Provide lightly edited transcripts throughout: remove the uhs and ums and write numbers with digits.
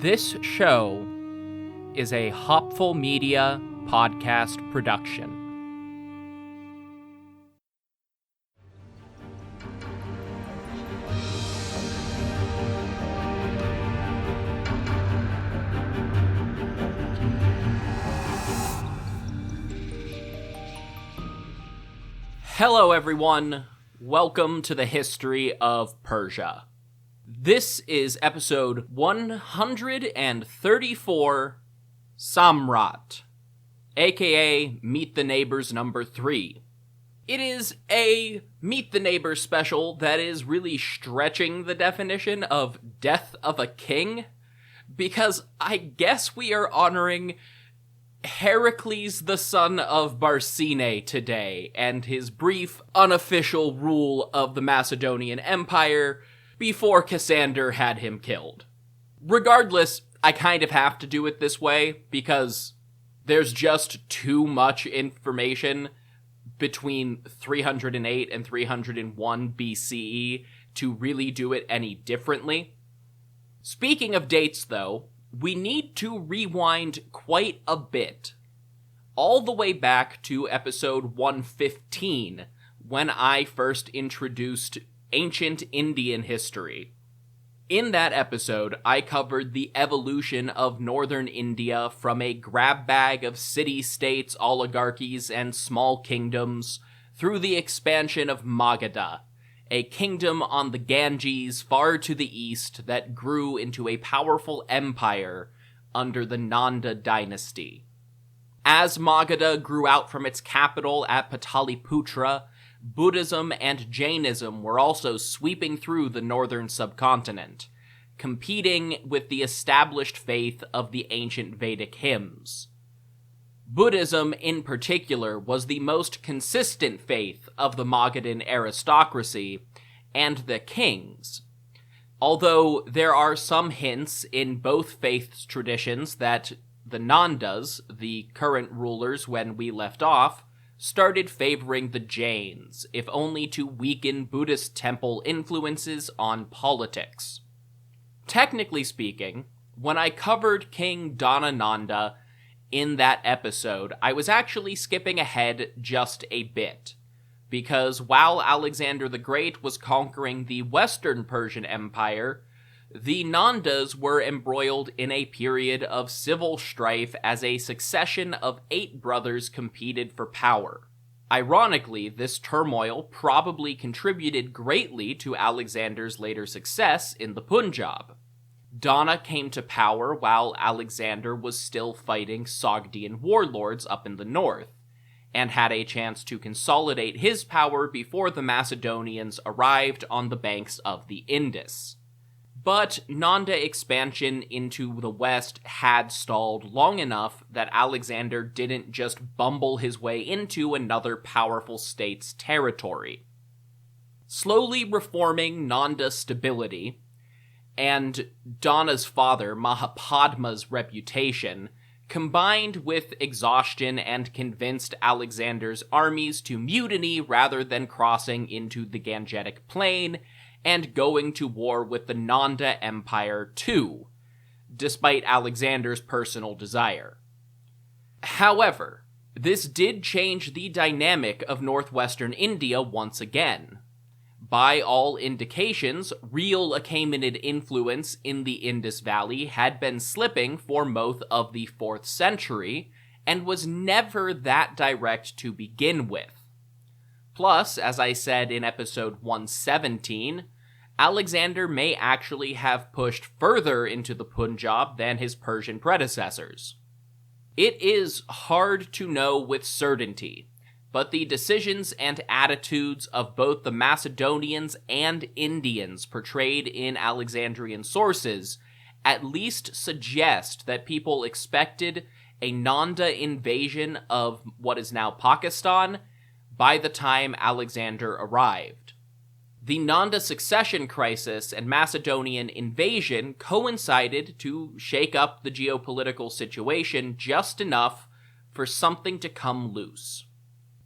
This show is a Hopful Media podcast production. Hello everyone, welcome to the history of Persia. This is episode 134, Samrat, aka Meet the Neighbors number 3. It is a Meet the Neighbors special that is really stretching the definition of Death of a King, because I guess we are honoring Heracles the son of Barcine today, and his brief, unofficial rule of the Macedonian Empire before Cassander had him killed. Regardless, I kind of have to do it this way, because there's just too much information between 308 and 301 BCE to really do it any differently. Speaking of dates, though, we need to rewind quite a bit, all the way back to episode 115, when I first introduced ancient Indian history. In that episode, I covered the evolution of northern India from a grab bag of city-states, oligarchies, and small kingdoms through the expansion of Magadha, a kingdom on the Ganges far to the east that grew into a powerful empire under the Nanda Dynasty. As Magadha grew out from its capital at Pataliputra, Buddhism and Jainism were also sweeping through the northern subcontinent, competing with the established faith of the ancient Vedic hymns. Buddhism, in particular, was the most consistent faith of the Magadhan aristocracy and the kings, although there are some hints in both faiths' traditions that the Nandas, the current rulers when we left off, started favoring the Jains, if only to weaken Buddhist temple influences on politics. Technically speaking, when I covered King Dhanananda in that episode, I was actually skipping ahead just a bit, because while Alexander the Great was conquering the Western Persian Empire, the Nandas were embroiled in a period of civil strife as a succession of 8 brothers competed for power. Ironically, this turmoil probably contributed greatly to Alexander's later success in the Punjab. Dana came to power while Alexander was still fighting Sogdian warlords up in the north, and had a chance to consolidate his power before the Macedonians arrived on the banks of the Indus. But Nanda expansion into the west had stalled long enough that Alexander didn't just bumble his way into another powerful state's territory. Slowly reforming Nanda stability, and Dana's father Mahapadma's reputation, combined with exhaustion and convinced Alexander's armies to mutiny rather than crossing into the Gangetic Plain and going to war with the Nanda Empire too, despite Alexander's personal desire. However, this did change the dynamic of northwestern India once again. By all indications, real Achaemenid influence in the Indus Valley had been slipping for most of the 4th century, and was never that direct to begin with. Plus, as I said in episode 117, Alexander may actually have pushed further into the Punjab than his Persian predecessors. It is hard to know with certainty, but the decisions and attitudes of both the Macedonians and Indians portrayed in Alexandrian sources at least suggest that people expected a Nanda invasion of what is now Pakistan by the time Alexander arrived. The Nanda succession crisis and Macedonian invasion coincided to shake up the geopolitical situation just enough for something to come loose.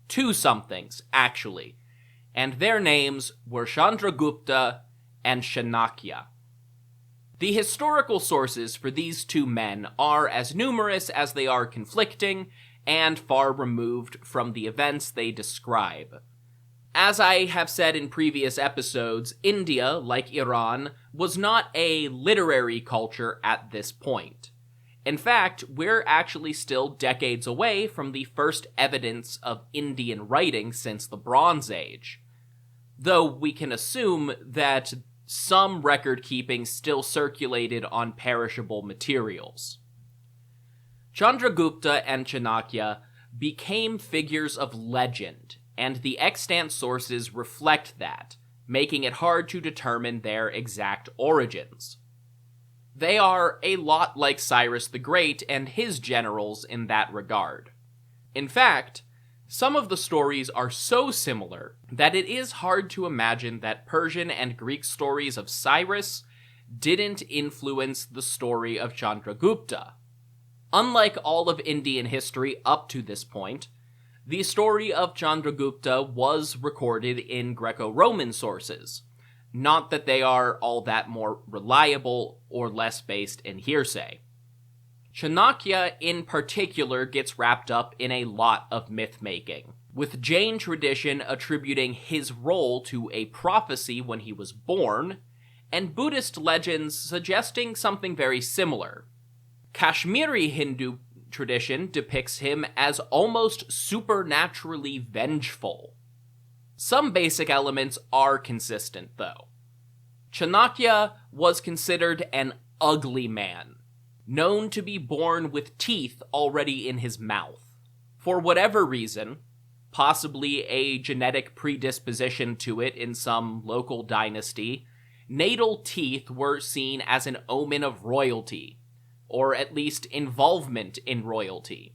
2 somethings, actually, and their names were Chandragupta and Chanakya. The historical sources for these two men are as numerous as they are conflicting and far removed from the events they describe. As I have said in previous episodes, India, like Iran, was not a literary culture at this point. In fact, we're actually still decades away from the first evidence of Indian writing since the Bronze Age, though we can assume that some record-keeping still circulated on perishable materials. Chandragupta and Chanakya became figures of legend, and the extant sources reflect that, making it hard to determine their exact origins. They are a lot like Cyrus the Great and his generals in that regard. In fact, some of the stories are so similar that it is hard to imagine that Persian and Greek stories of Cyrus didn't influence the story of Chandragupta. Unlike all of Indian history up to this point, the story of Chandragupta was recorded in Greco-Roman sources, not that they are all that more reliable or less based in hearsay. Chanakya in particular gets wrapped up in a lot of myth-making, with Jain tradition attributing his role to a prophecy when he was born, and Buddhist legends suggesting something very similar. Kashmiri Hindu tradition depicts him as almost supernaturally vengeful. Some basic elements are consistent, though. Chanakya was considered an ugly man, known to be born with teeth already in his mouth. For whatever reason, possibly a genetic predisposition to it in some local dynasty, natal teeth were seen as an omen of royalty, or at least involvement in royalty.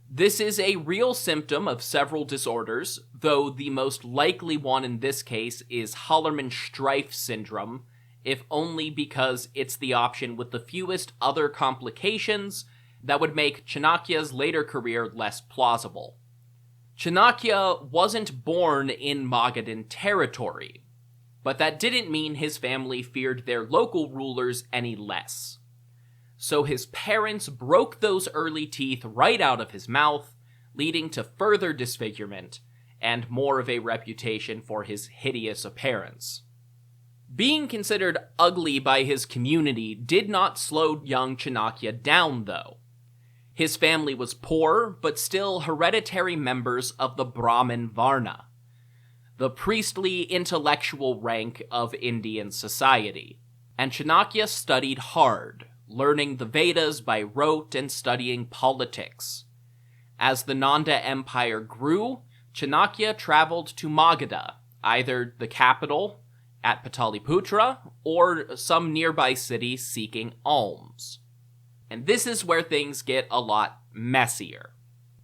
This is a real symptom of several disorders, though the most likely one in this case is Hallermann-Streiff syndrome, if only because it's the option with the fewest other complications that would make Chanakya's later career less plausible. Chanakya wasn't born in Magadhan territory, but that didn't mean his family feared their local rulers any less. So his parents broke those early teeth right out of his mouth, leading to further disfigurement, and more of a reputation for his hideous appearance. Being considered ugly by his community did not slow young Chanakya down, though. His family was poor, but still hereditary members of the Brahmin Varna, the priestly intellectual rank of Indian society, and Chanakya studied hard, learning the Vedas by rote and studying politics. As the Nanda Empire grew, Chanakya traveled to Magadha, either the capital at Pataliputra or some nearby city seeking alms. And this is where things get a lot messier.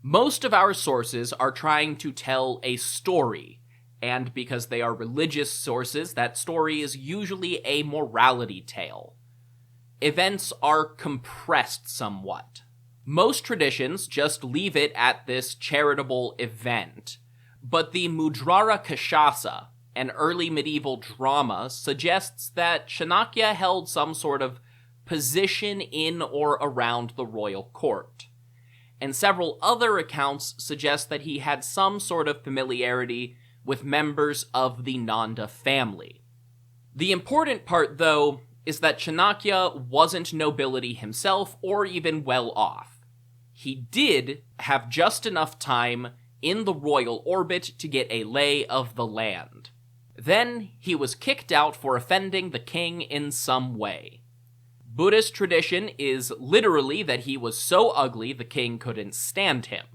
Most of our sources are trying to tell a story, and because they are religious sources, that story is usually a morality tale. Events are compressed somewhat. Most traditions just leave it at this charitable event, but the Mudrara Kashasa, an early medieval drama, suggests that Chanakya held some sort of position in or around the royal court, and several other accounts suggest that he had some sort of familiarity with members of the Nanda family. The important part, though, is that Chanakya wasn't nobility himself or even well off. He did have just enough time in the royal orbit to get a lay of the land. Then he was kicked out for offending the king in some way. Buddhist tradition is literally that he was so ugly the king couldn't stand him.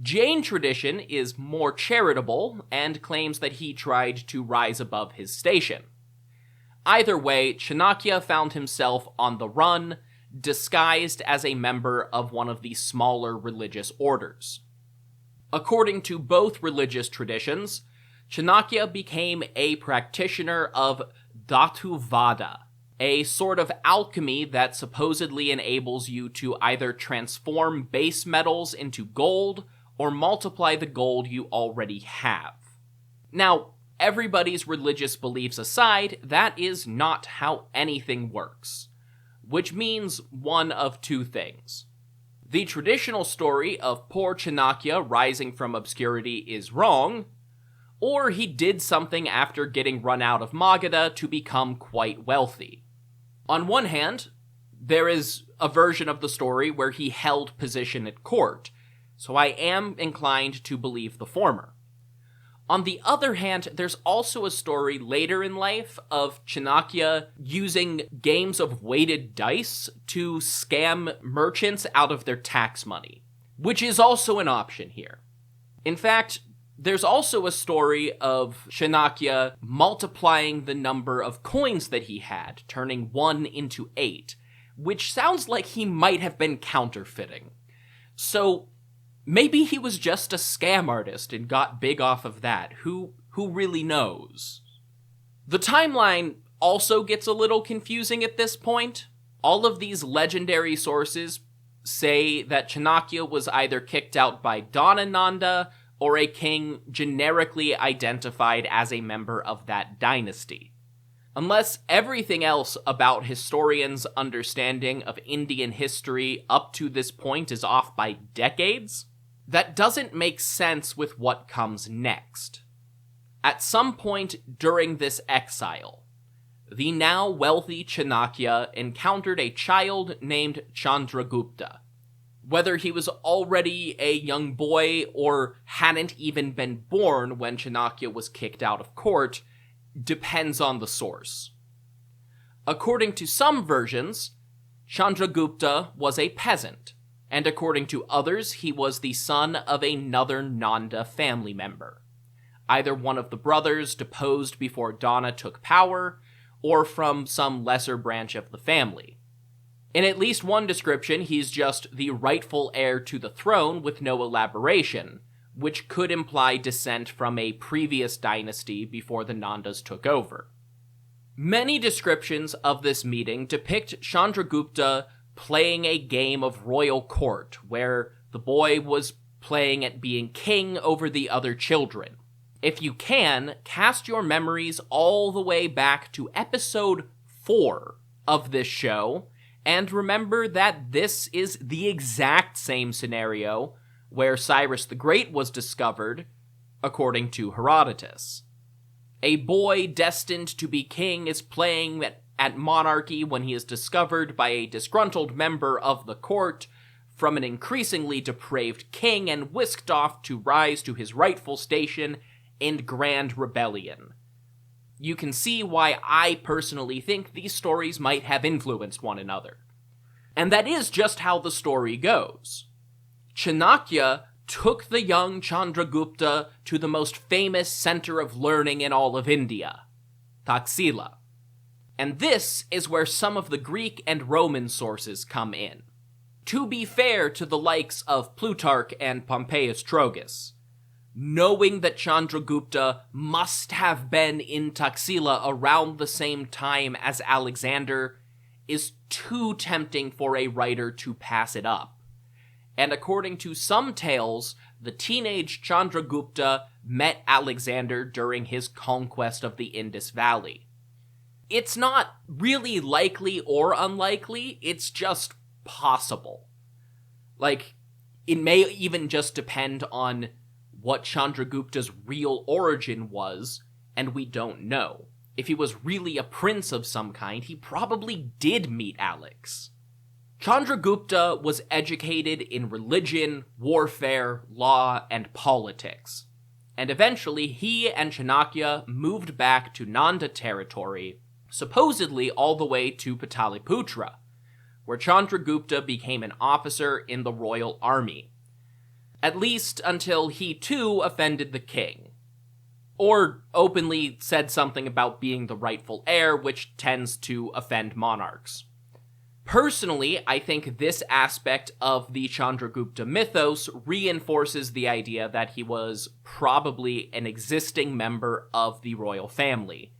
Jain tradition is more charitable and claims that he tried to rise above his station. Either way, Chanakya found himself on the run, disguised as a member of one of the smaller religious orders. According to both religious traditions, Chanakya became a practitioner of Dhatuvada, a sort of alchemy that supposedly enables you to either transform base metals into gold or multiply the gold you already have. Now, everybody's religious beliefs aside, that is not how anything works. which means one of two things. The traditional story of poor Chanakya rising from obscurity is wrong, or he did something after getting run out of Magadha to become quite wealthy. On one hand, there is a version of the story where he held position at court, so I am inclined to believe the former. On the other hand, there's also a story later in life of Chanakya using games of weighted dice to scam merchants out of their tax money, which is also an option here. In fact, there's also a story of Chanakya multiplying the number of coins that he had, turning 1 into 8, which sounds like he might have been counterfeiting. So maybe he was just a scam artist and got big off of that. Who really knows? The timeline also gets a little confusing at this point. All of these legendary sources say that Chanakya was either kicked out by Nanda or a king generically identified as a member of that dynasty. Unless everything else about historians' understanding of Indian history up to this point is off by decades, that doesn't make sense with what comes next. At some point during this exile, the now wealthy Chanakya encountered a child named Chandragupta. Whether he was already a young boy or hadn't even been born when Chanakya was kicked out of court depends on the source. According to some versions, Chandragupta was a peasant, and according to others, he was the son of another Nanda family member, either one of the brothers deposed before Dana took power, or from some lesser branch of the family. In at least one description, he's just the rightful heir to the throne with no elaboration, which could imply descent from a previous dynasty before the Nandas took over. Many descriptions of this meeting depict Chandragupta playing a game of royal court, where the boy was playing at being king over the other children. If you can, cast your memories all the way back to episode 4 of this show, and remember that this is the exact same scenario where Cyrus the Great was discovered, according to Herodotus. A boy destined to be king is playing at monarchy when he is discovered by a disgruntled member of the court from an increasingly depraved king and whisked off to rise to his rightful station in grand rebellion. You can see why I personally think these stories might have influenced one another. And that is just how the story goes. Chanakya took the young Chandragupta to the most famous center of learning in all of India, Taxila. And this is where some of the Greek and Roman sources come in. To be fair to the likes of Plutarch and Pompeius Trogus, knowing that Chandragupta must have been in Taxila around the same time as Alexander is too tempting for a writer to pass it up. And according to some tales, the teenage Chandragupta met Alexander during his conquest of the Indus Valley. It's not really likely or unlikely, it's just possible. It may even just depend on what Chandragupta's real origin was, and we don't know. If he was really a prince of some kind, he probably did meet Alex. Chandragupta was educated in religion, warfare, law, and politics, and eventually he and Chanakya moved back to Nanda territory, supposedly all the way to Pataliputra, where Chandragupta became an officer in the royal army, at least until he too offended the king, or openly said something about being the rightful heir, which tends to offend monarchs. Personally, I think this aspect of the Chandragupta mythos reinforces the idea that he was probably an existing member of the royal family.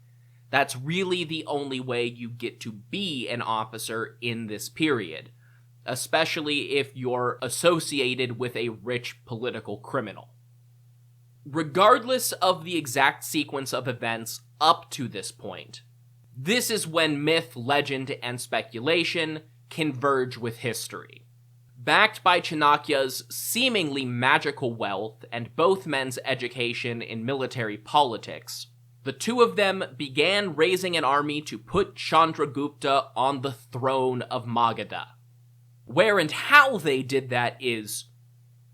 That's really the only way you get to be an officer in this period, especially if you're associated with a rich political criminal. Regardless of the exact sequence of events up to this point, This is when myth, legend, and speculation converge with history. Backed by Chanakya's seemingly magical wealth and both men's education in military politics, the two of them began raising an army to put Chandragupta on the throne of Magadha. Where and how they did that is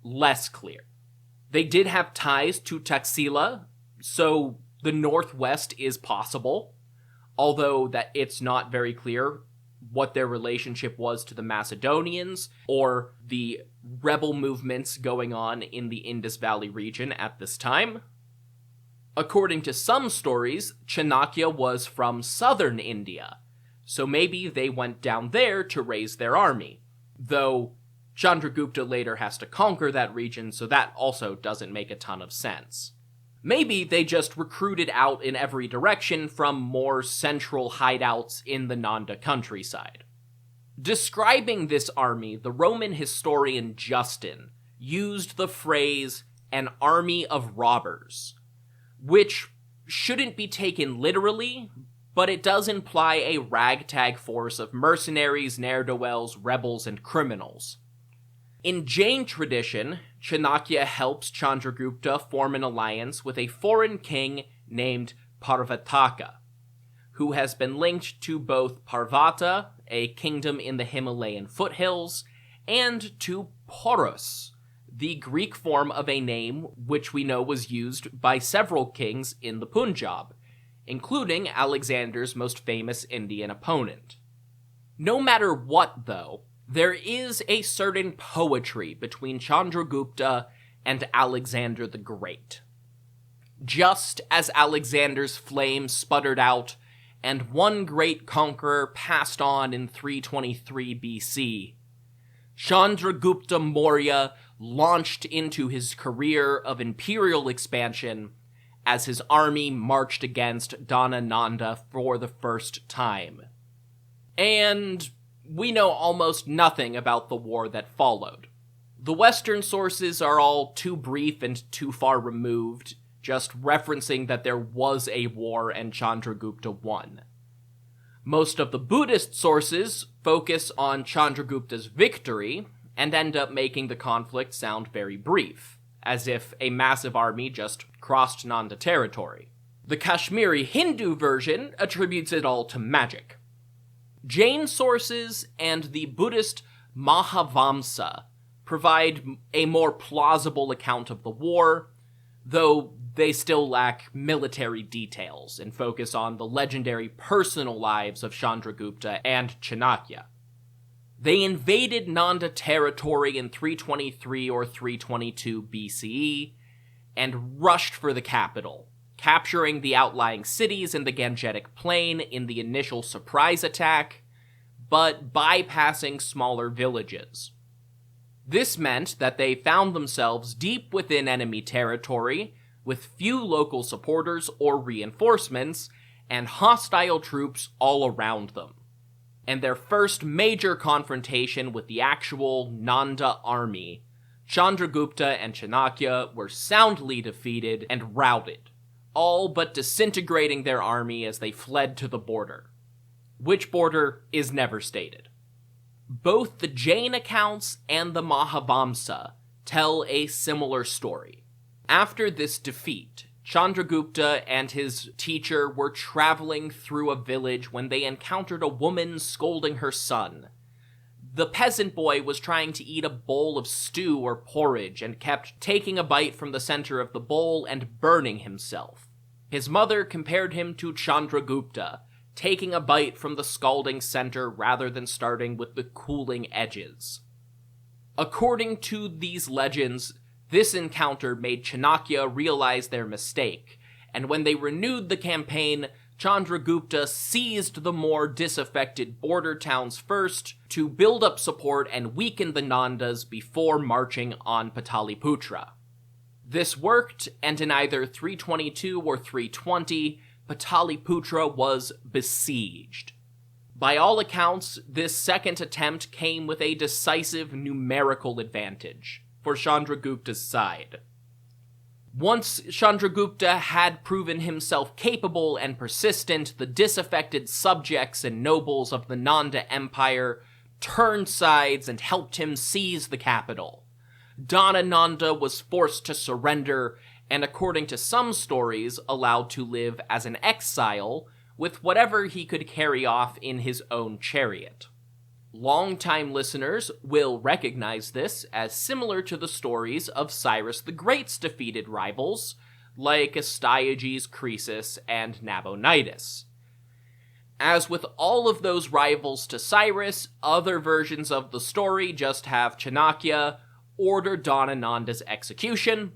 less clear. They did have ties to Taxila, so the northwest is possible, although that it's not very clear what their relationship was to the Macedonians or the rebel movements going on in the Indus Valley region at this time. According to some stories, Chanakya was from southern India, so maybe they went down there to raise their army, though Chandragupta later has to conquer that region, so that also doesn't make a ton of sense. Maybe they just recruited out in every direction from more central hideouts in the Nanda countryside. Describing this army, the Roman historian Justin used the phrase, an army of robbers, which shouldn't be taken literally, but it does imply a ragtag force of mercenaries, ne'er-do-wells, rebels, and criminals. In Jain tradition, Chanakya helps Chandragupta form an alliance with a foreign king named Parvataka, who has been linked to both Parvata, a kingdom in the Himalayan foothills, and to Porus, the Greek form of a name which we know was used by several kings in the Punjab, including Alexander's most famous Indian opponent. No matter what, though, there is a certain poetry between Chandragupta and Alexander the Great. Just as Alexander's flame sputtered out and one great conqueror passed on in 323 BC, Chandragupta Maurya launched into his career of imperial expansion as his army marched against Nanda for the first time. And we know almost nothing about the war that followed. The Western sources are all too brief and too far removed, just referencing that there was a war and Chandragupta won. Most of the Buddhist sources focus on Chandragupta's victory and end up making the conflict sound very brief, as if a massive army just crossed Nanda territory. The Kashmiri Hindu version attributes it all to magic. Jain sources and the Buddhist Mahavamsa provide a more plausible account of the war, though they still lack military details and focus on the legendary personal lives of Chandragupta and Chanakya. They invaded Nanda territory in 323 or 322 BCE and rushed for the capital, capturing the outlying cities in the Gangetic Plain in the initial surprise attack, but bypassing smaller villages. This meant that they found themselves deep within enemy territory, with few local supporters or reinforcements, and hostile troops all around them. And their first major confrontation with the actual Nanda army, Chandragupta and Chanakya were soundly defeated and routed, all but disintegrating their army as they fled to the border. Which border is never stated. Both the Jain accounts and the Mahavamsa tell a similar story. After this defeat, Chandragupta and his teacher were traveling through a village when they encountered a woman scolding her son. The peasant boy was trying to eat a bowl of stew or porridge and kept taking a bite from the center of the bowl and burning himself. His mother compared him to Chandragupta, taking a bite from the scalding center rather than starting with the cooling edges. According to these legends, this encounter made Chanakya realize their mistake, and when they renewed the campaign, Chandragupta seized the more disaffected border towns first to build up support and weaken the Nandas before marching on Pataliputra. This worked, and in either 322 or 320, Pataliputra was besieged. By all accounts, this second attempt came with a decisive numerical advantage for Chandragupta's side. Once Chandragupta had proven himself capable and persistent, the disaffected subjects and nobles of the Nanda Empire turned sides and helped him seize the capital. Nanda was forced to surrender, and according to some stories, allowed to live as an exile with whatever he could carry off in his own chariot. Longtime listeners will recognize this as similar to the stories of Cyrus the Great's defeated rivals, like Astyages, Croesus, and Nabonidus. As with all of those rivals to Cyrus, other versions of the story just have Chanakya order Nanda's execution,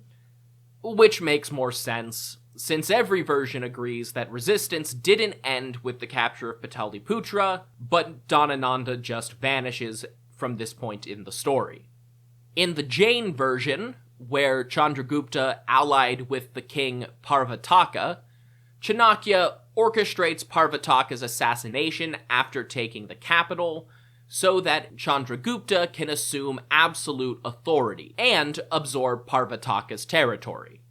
which makes more sense, since every version agrees that resistance didn't end with the capture of Pataliputra, but Nanda just vanishes from this point in the story. In the Jain version, where Chandragupta allied with the king Parvataka, Chanakya orchestrates Parvataka's assassination after taking the capital, so that Chandragupta can assume absolute authority and absorb Parvataka's territory.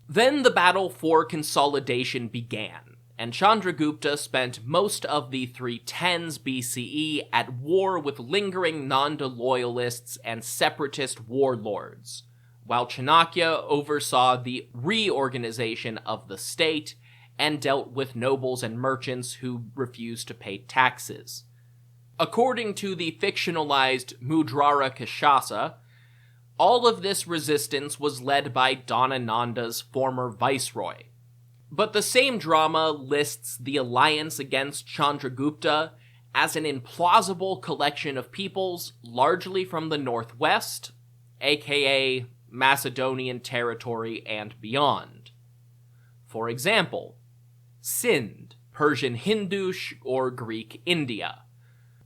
Then the battle for consolidation began, and Chandragupta spent most of the 310s BCE at war with lingering Nanda loyalists and separatist warlords, while Chanakya oversaw the reorganization of the state and dealt with nobles and merchants who refused to pay taxes. According to the fictionalized Mudrara Kashasa, all of this resistance was led by Nanda's former viceroy. But the same drama lists the alliance against Chandragupta as an implausible collection of peoples largely from the northwest, aka Macedonian territory and beyond. For example, Sind, Persian Hindush or Greek India,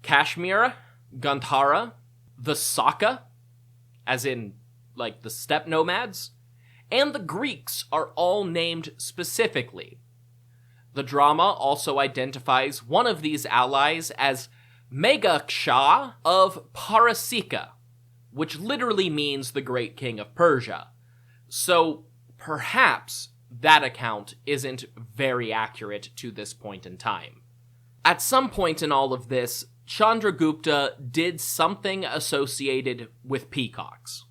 Kashmir, Gandhara, the Saka, as in, like, the steppe nomads, and the Greeks are all named specifically. The drama also identifies one of these allies as Megaksha of Parasika, which literally means the great king of Persia. So perhaps that account isn't very accurate to this point in time. At some point in all of this, Chandragupta did something associated with peacocks.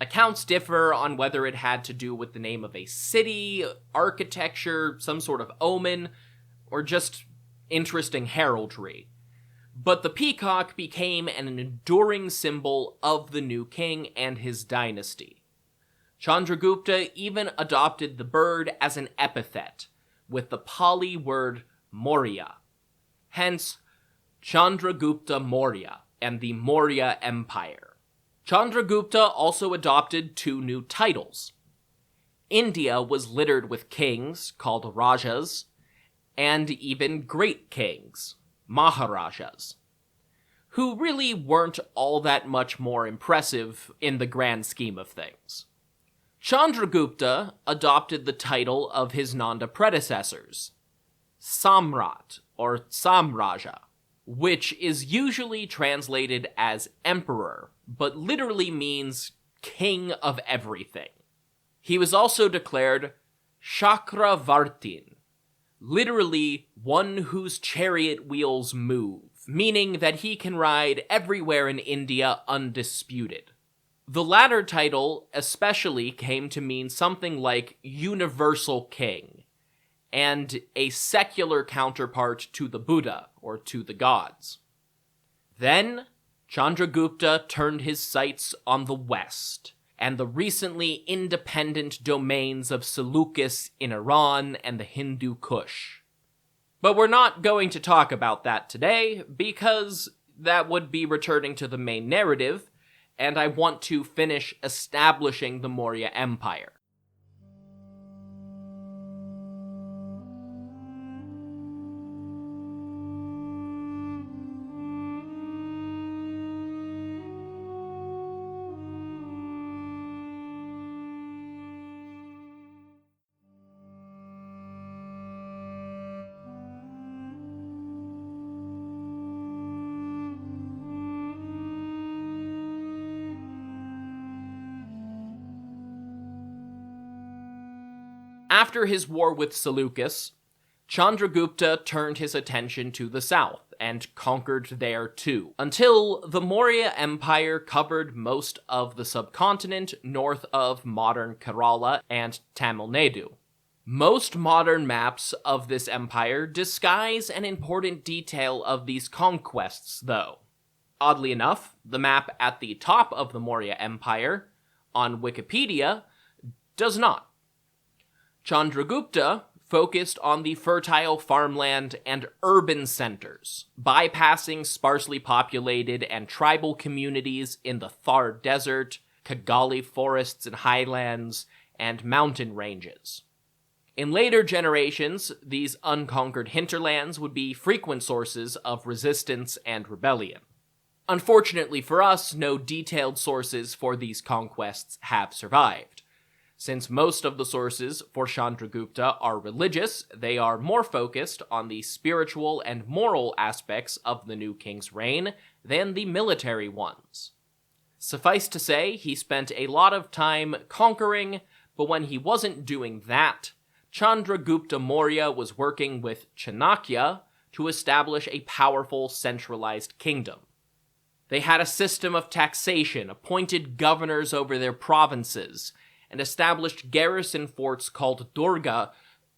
Accounts differ on whether it had to do with the name of a city, architecture, some sort of omen, or just interesting heraldry. But the peacock became an enduring symbol of the new king and his dynasty. Chandragupta even adopted the bird as an epithet, with the Pali word Maurya. Hence, Chandragupta Maurya and the Maurya Empire. Chandragupta also adopted 2 new titles. India was littered with kings, called Rajas, and even great kings, Maharajas, who really weren't all that much more impressive in the grand scheme of things. Chandragupta adopted the title of his Nanda predecessors, Samrat or Samraja, which is usually translated as emperor, but literally means king of everything. He was also declared Chakravartin, literally one whose chariot wheels move, meaning that he can ride everywhere in India undisputed. The latter title especially came to mean something like universal king, and a secular counterpart to the Buddha, or to the gods. Then, Chandragupta turned his sights on the west, and the recently independent domains of Seleucus in Iran and the Hindu Kush. But we're not going to talk about that today, because that would be returning to the main narrative, and I want to finish establishing the Maurya Empire. After his war with Seleucus, Chandragupta turned his attention to the south and conquered there too, until the Maurya Empire covered most of the subcontinent north of modern Kerala and Tamil Nadu. Most modern maps of this empire disguise an important detail of these conquests, though. Oddly enough, the map at the top of the Maurya Empire, on Wikipedia, does not. Chandragupta focused on the fertile farmland and urban centers, bypassing sparsely populated and tribal communities in the Thar Desert, Kigali forests and highlands, and mountain ranges. In later generations, these unconquered hinterlands would be frequent sources of resistance and rebellion. Unfortunately for us, no detailed sources for these conquests have survived. Since most of the sources for Chandragupta are religious, they are more focused on the spiritual and moral aspects of the new king's reign than the military ones. Suffice to say, he spent a lot of time conquering, but when he wasn't doing that, Chandragupta Maurya was working with Chanakya to establish a powerful centralized kingdom. They had a system of taxation, appointed governors over their provinces, and established garrison forts called Durga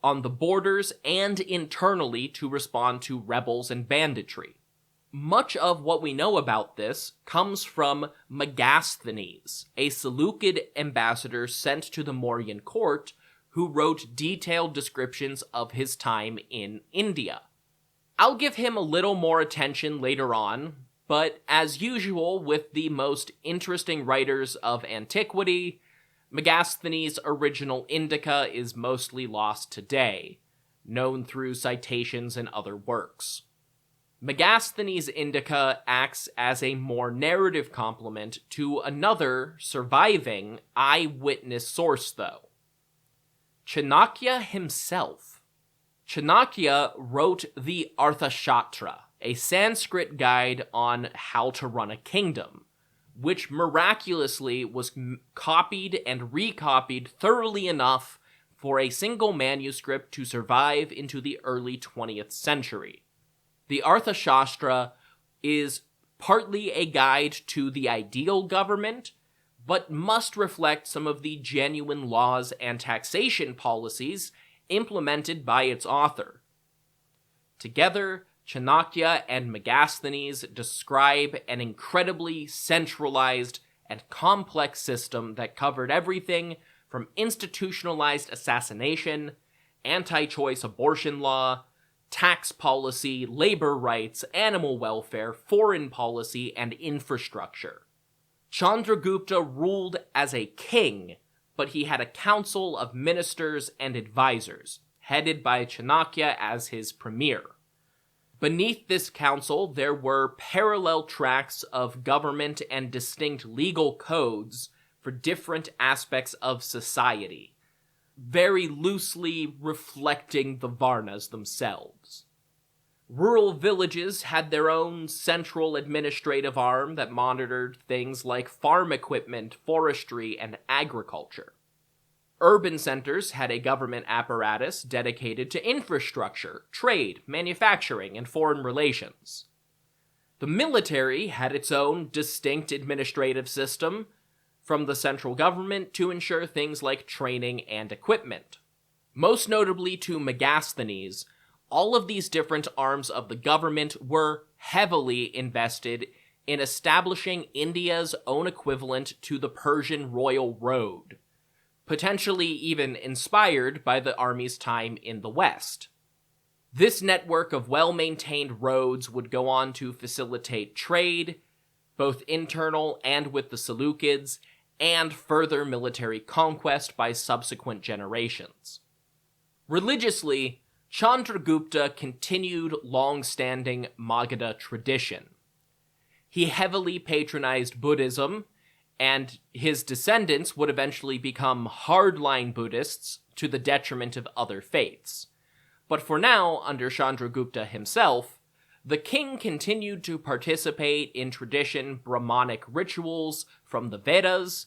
on the borders and internally to respond to rebels and banditry. Much of what we know about this comes from Megasthenes, a Seleucid ambassador sent to the Mauryan court who wrote detailed descriptions of his time in India. I'll give him a little more attention later on, but as usual with the most interesting writers of antiquity, Megasthenes' original Indica is mostly lost today, known through citations and other works. Megasthenes' Indica acts as a more narrative complement to another surviving eyewitness source, though. Chanakya himself. Chanakya wrote the Arthashastra, a Sanskrit guide on how to run a kingdom, which miraculously was copied and recopied thoroughly enough for a single manuscript to survive into the early 20th century. The Arthashastra is partly a guide to the ideal government, but must reflect some of the genuine laws and taxation policies implemented by its author. Together, Chanakya and Megasthenes describe an incredibly centralized and complex system that covered everything from institutionalized assassination, anti-choice abortion law, tax policy, labor rights, animal welfare, foreign policy, and infrastructure. Chandragupta ruled as a king, but he had a council of ministers and advisors, headed by Chanakya as his premier. Beneath this council, there were parallel tracks of government and distinct legal codes for different aspects of society, very loosely reflecting the Varnas themselves. Rural villages had their own central administrative arm that monitored things like farm equipment, forestry, and agriculture. Urban centers had a government apparatus dedicated to infrastructure, trade, manufacturing, and foreign relations. The military had its own distinct administrative system from the central government to ensure things like training and equipment. Most notably to Megasthenes, all of these different arms of the government were heavily invested in establishing India's own equivalent to the Persian royal road, potentially even inspired by the army's time in the West. This network of well-maintained roads would go on to facilitate trade, both internal and with the Seleucids, and further military conquest by subsequent generations. Religiously, Chandragupta continued long-standing Magadha tradition. He heavily patronized Buddhism, and his descendants would eventually become hardline Buddhists to the detriment of other faiths. But for now, under Chandragupta himself, the king continued to participate in tradition Brahmanic rituals from the Vedas,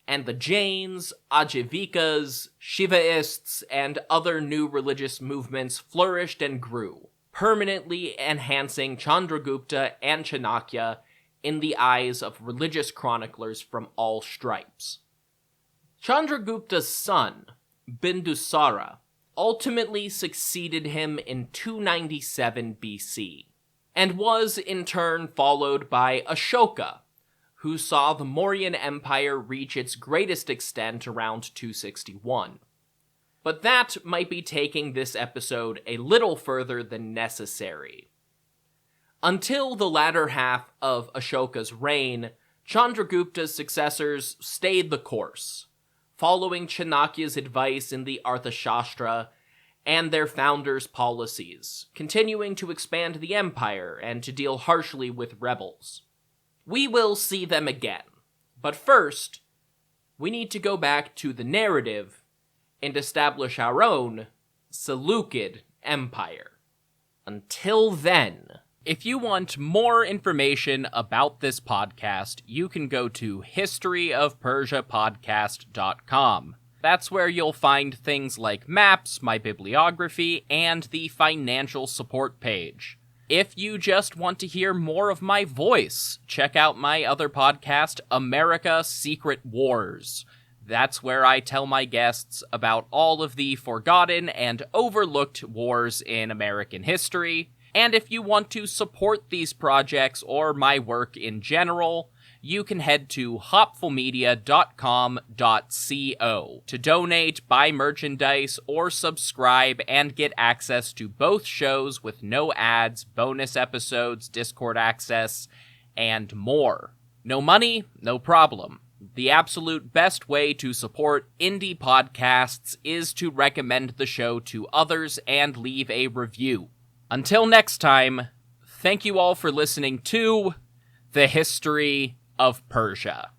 and the Jains, Ajivikas, Shivaists, and other new religious movements flourished and grew, permanently enhancing Chandragupta and Chanakya in the eyes of religious chroniclers from all stripes. Chandragupta's son, Bindusara, ultimately succeeded him in 297 BC, and was in turn followed by Ashoka, who saw the Mauryan Empire reach its greatest extent around 261. But that might be taking this episode a little further than necessary. Until the latter half of Ashoka's reign, Chandragupta's successors stayed the course, following Chanakya's advice in the Arthashastra and their founders' policies, continuing to expand the empire and to deal harshly with rebels. We will see them again, but first, we need to go back to the narrative and establish our own Seleucid Empire. Until then, if you want more information about this podcast, you can go to historyofpersiapodcast.com. That's where you'll find things like maps, my bibliography, and the financial support page. If you just want to hear more of my voice, check out my other podcast, America Secret Wars. That's where I tell my guests about all of the forgotten and overlooked wars in American history. And if you want to support these projects or my work in general, you can head to hopfulmedia.com.co to donate, buy merchandise, or subscribe and get access to both shows with no ads, bonus episodes, Discord access, and more. No money? No problem. The absolute best way to support indie podcasts is to recommend the show to others and leave a review. Until next time, thank you all for listening to The History of Persia.